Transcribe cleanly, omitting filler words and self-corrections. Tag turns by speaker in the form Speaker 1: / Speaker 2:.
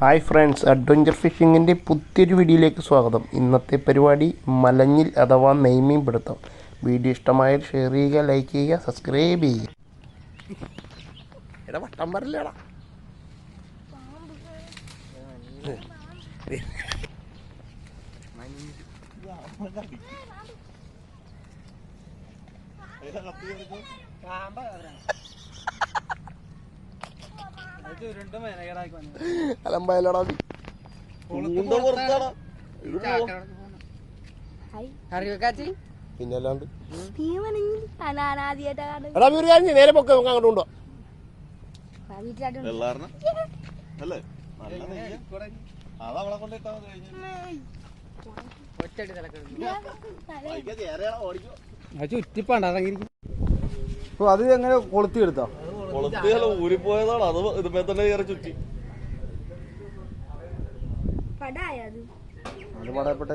Speaker 1: Hi friends, adventure ഫിഷിങ്ങിൻ്റെ പുതിയൊരു വീഡിയോയിലേക്ക് സ്വാഗതം. ഇന്നത്തെ പരിപാടി മലഞ്ഞിൽ അഥവാ നെയ്മീൻ പിടുത്തം. വീഡിയോ ഇഷ്ടമായാൽ ഷെയർ ചെയ്യുക, ലൈക്ക് ചെയ്യുക, സബ്സ്ക്രൈബ് ചെയ്യുക. എടാ വട്ടം പറയില്ലടാ. അലമ്പയല്ലടാ പിന്നല്ലാണ്ട് എടാ ബിരിയാണി നേരെ പൊക്കെ അങ്ങോട്ട് കൊണ്ടോ.
Speaker 2: ചുറ്റിപ്പാണ്ട് അത് എങ്ങനെ കൊളുത്തി എടുത്തോ?
Speaker 3: കൊളുത്തിയല്ല, ഊരിപ്പോയതാണ്. അത് ഇതുമേ തന്നെ കയറി ചുറ്റി.
Speaker 2: അത് പടയപ്പെട്ട